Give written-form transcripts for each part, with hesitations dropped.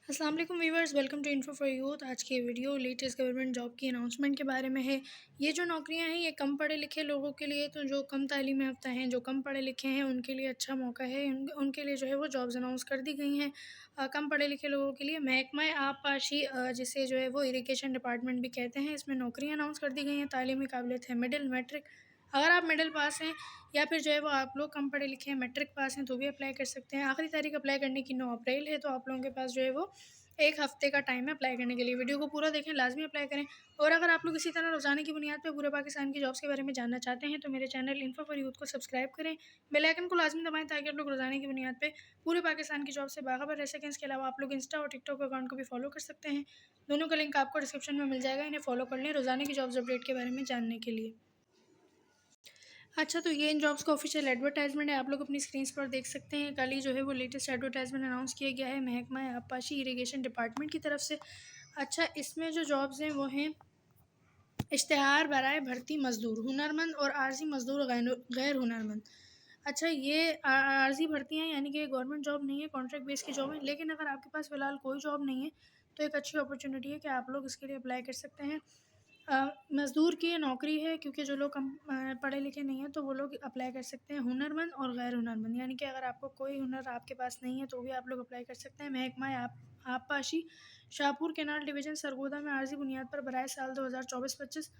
अस्सलाम वालेकुम viewers, welcome to Info for Youth. आज की वीडियो लेटेस्ट गवर्नमेंट जॉब की अनाउंसमेंट के बारे में है। ये जो नौकरियां हैं ये कम पढ़े लिखे लोगों के लिए, तो जो कम तालीम याफ्ता हैं, जो कम पढ़े लिखे हैं, उनके लिए अच्छा मौका है। उनके लिए जो है वो जॉब्स अनाउंस कर दी गई हैं। कम पढ़े लिखे लोगों के लिए महकमा आबपाशी, जिसे जो है वो इरिगेशन डिपार्टमेंट भी कहते हैं, इसमें नौकरियाँ अनाउंस कर दी गई हैं। तालीमी काबिलियत है मिडिल मैट्रिक। अगर आप मिडिल पास हैं या फिर जो है वो आप लोग कम पढ़े लिखे हैं, मैट्रिक पास हैं, तो भी अप्लाई कर सकते हैं। आखिरी तारीख अप्लाई करने की 9 अप्रैल है, तो आप लोगों के पास जो है वो 1 हफ़्ते का टाइम है अप्लाई करने के लिए। वीडियो को पूरा देखें, लाज़मी अप्लाई करें। और अगर आप लोग इसी तरह रोज़ाना की बुनियाद पे पूरे पाकिस्तान की जॉब्स के बारे में जानना चाहते हैं, तो मेरे चैनल इन्फो फॉर यूथ को सब्सक्राइब करें। बेल आइकन को लाज़मी दबाएँ ताकि आप लोग रोज़ाना की बुनियाद पे पूरे पाकिस्तान की जॉब से बाखबर रह सकें। इसके अलावा आप लोग इंस्टा और टिकटॉक अकाउंट को भी फॉलो कर सकते हैं। दोनों का लिंक आपको डिस्क्रिप्शन में मिल जाएगा। इन्हें फॉलो कर लें रोज़ाना की जॉब्स अपडेट के बारे में जानने के लिए। अच्छा, तो ये इन जॉब्स का ऑफिशियल एडवर्टाइजमेंट है, आप लोग अपनी स्क्रीन्स पर देख सकते हैं। कल ही जो है वो लेटेस्ट एडवर्टाइजमेंट अनाउंस किया गया है महकमा आबपाशी इरिगेशन डिपार्टमेंट की तरफ से। अच्छा, इसमें जो जॉब्स हैं वो हैं इश्तिहार बराए भर्ती मज़दूर, हुनरमंद और आर्ज़ी मज़दूर गैर हुनरमंद। अच्छा, ये आर्ज़ी भर्ती हैं, यानी कि ये गवर्नमेंट जॉब नहीं है, कॉन्ट्रैक्ट बेस की जॉब है। लेकिन अगर आपके पास फ़िलहाल कोई जॉब नहीं है, तो एक अच्छी अपॉर्चुनिटी है कि आप लोग इसके लिए अप्लाई कर सकते हैं। मज़दूर की ये नौकरी है, क्योंकि जो लोग कम पढ़े लिखे नहीं हैं, तो वो लोग अप्लाई कर सकते हैं। हुनरमंद और गैर हुनरमंद, यानी कि अगर आपको कोई हुनर आपके पास नहीं है, तो भी आप लोग अप्लाई कर सकते हैं। महकमा आबपाशी शाहपुर केनाल डिवीज़न सरगोदा में आर्ज़ी बुनियाद पर बराए साल 2024-25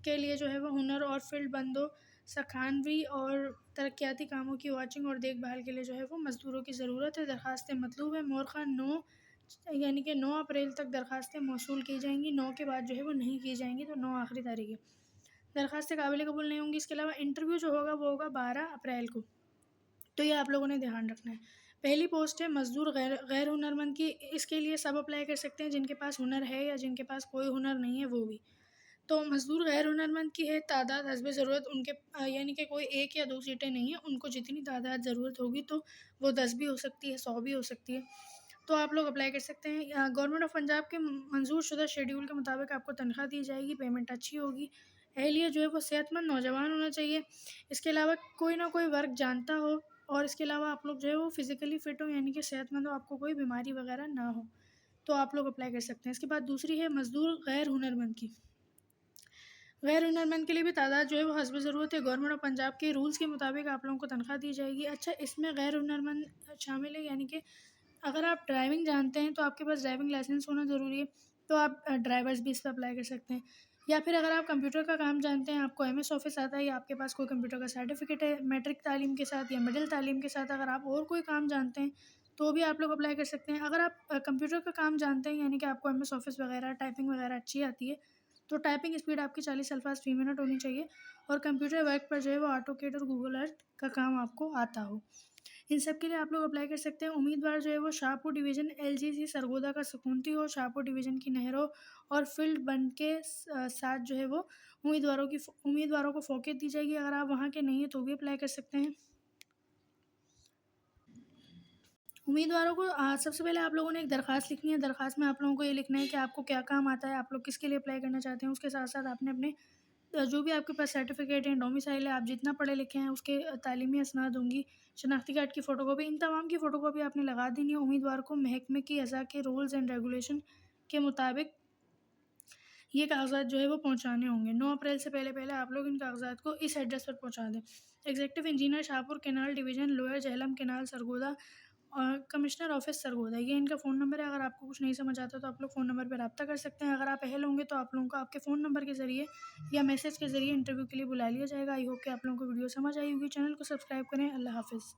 के लिए जो है वो हुनर और फील्ड बंदों, सखानवी और तरक्याती कामों की वॉचिंग और देखभाल के लिए जो है वो मज़दूरों की ज़रूरत है। दरख़्वास्तें मतलूब है। मोरखा 9 यानी कि 9 अप्रैल तक दरख़्वास्तें मौसूल की जाएँगी। 9 के बाद जो है वो नहीं की जाएँगी, तो 9 आखिरी तारीख़ है। दरख़्वास्तें काबिल कबूल नहीं होंगी। इसके अलावा इंटरव्यू जो होगा वो होगा 12 अप्रैल को। तो ये आप लोगों ने ध्यान रखना है। पहली पोस्ट है मज़दूर गैर गैर हुनरमंद की। इसके लिए सब अप्लाई कर सकते हैं, जिनके पास हुनर है या जिनके पास कोई हुनर नहीं है वो भी। तो मज़दूर गैर हुनरमंद की है तादाद हस्बे ज़रूरत उनके, यानी कि कोई 1 या 2 सीटें नहीं हैं, उनको जितनी तादाद ज़रूरत होगी, तो वो 10 भी हो सकती है, 100 भी हो सकती है। तो आप लोग अप्लाई कर सकते हैं। गवर्नमेंट ऑफ पंजाब के मंजूर शुदा शेड्यूल के मुताबिक आपको तनख्वाह दी जाएगी, पेमेंट अच्छी होगी। एहलिया जो है वो सेहतमंद नौजवान होना चाहिए। इसके अलावा कोई ना कोई वर्क जानता हो, और इसके अलावा आप लोग जो है वो फ़िज़िकली फ़िट हो, यानी कि सेहतमंद हो, आपको कोई बीमारी वगैरह ना हो, तो आप लोग अप्लाई कर सकते हैं। इसके बाद दूसरी है मज़दूर गैर हुनरमंद की। गैर हुनरमंद के लिए भी तादाद जो है वो हस्ब ज़रूरत है। गवर्नमेंट ऑफ पंजाब के रूल्स के मुताबिक आप लोगों को तनख्वाह दी जाएगी। अच्छा, इसमें गैर हुनरमंद शामिल है, यानी कि अगर आप ड्राइविंग जानते हैं, तो आपके पास ड्राइविंग लाइसेंस होना ज़रूरी है, तो आप ड्राइवर्स भी इस पे अप्लाई कर सकते हैं। या फिर अगर आप कंप्यूटर का काम जानते हैं, आपको एमएस ऑफ़िस आता है, या आपके पास कोई कंप्यूटर का सर्टिफ़िकेट है, मैट्रिक तालीम के साथ या मिडिल तालीम के साथ अगर आप और कोई काम जानते हैं, तो भी आप लोग अप्लाई कर सकते हैं। अगर आप कंप्यूटर का काम जानते हैं, यानी कि आपको एमएस ऑफ़िस वगैरह, टाइपिंग वगैरह अच्छी आती है, तो टाइपिंग स्पीड आपकी 40 अल्फ़ाज़ फ़ी मिनट होनी चाहिए, और कंप्यूटर वर्क पर जो है वो ऑटोकैड और गूगल अर्थ का काम आपको आता हो। इन सब के लिए आप लोग अप्लाई कर सकते हैं। उम्मीदवार जो है वो शाहपुर डिवीज़न एलजीसी सरगोदा का सुकूनती हो, शाहपुर डिवीज़न की नहरों और फील्ड बंद के साथ जो है वो उम्मीदवारों को फ़ोक़ियत दी जाएगी। अगर आप वहाँ के नहीं हैं, तो भी अप्लाई कर सकते हैं। उम्मीदवारों को सबसे पहले आप लोगों ने एक दरख़्वास्त लिखनी है। दरख़्वास्त में आप लोगों को ये लिखना है कि आपको क्या काम आता है, आप लोग किसके लिए अप्लाई करना चाहते हैं। उसके साथ-साथ आपने अपने जो भी आपके पास सर्टिफ़िकेट है, डोमिसाइल है, आप जितना पढ़े लिखे हैं, उसके तालीमी असनाद होंगी, शनाख्ती कार्ड की फ़ोटोकॉपी, इन तमाम की फ़ोटोकॉपी आपने लगा देनी है। उम्मीदवार को महकमे की अज़ा के रूल्स एंड रेगुलेशन के मुताबिक ये कागज़ात जो है वो पहुँचाने होंगे। 9 अप्रैल से पहले-पहले आप लोग इन कागज़ात को इस एड्रेस पर पहुँचा दें। Executive engineer Shahpur canal division, lower Jhelum canal Sargodha, और कमिश्नर ऑफ़िस सरगोदा, ये इनका फ़ोन नंबर है। अगर आपको कुछ नहीं समझ आता, तो आप लोग फ़ोन नंबर पे राब्ता कर सकते हैं। अगर आप अहल होंगे, तो आप लोगों को आपके फ़ोन नंबर के ज़रिए या मैसेज के ज़रिए इंटरव्यू के लिए बुला लिया जाएगा। आई होप कि आप लोगों को वीडियो समझ आई होगी। चैनल को सब्सक्राइब करें। अल्लाह हाफ़िज़।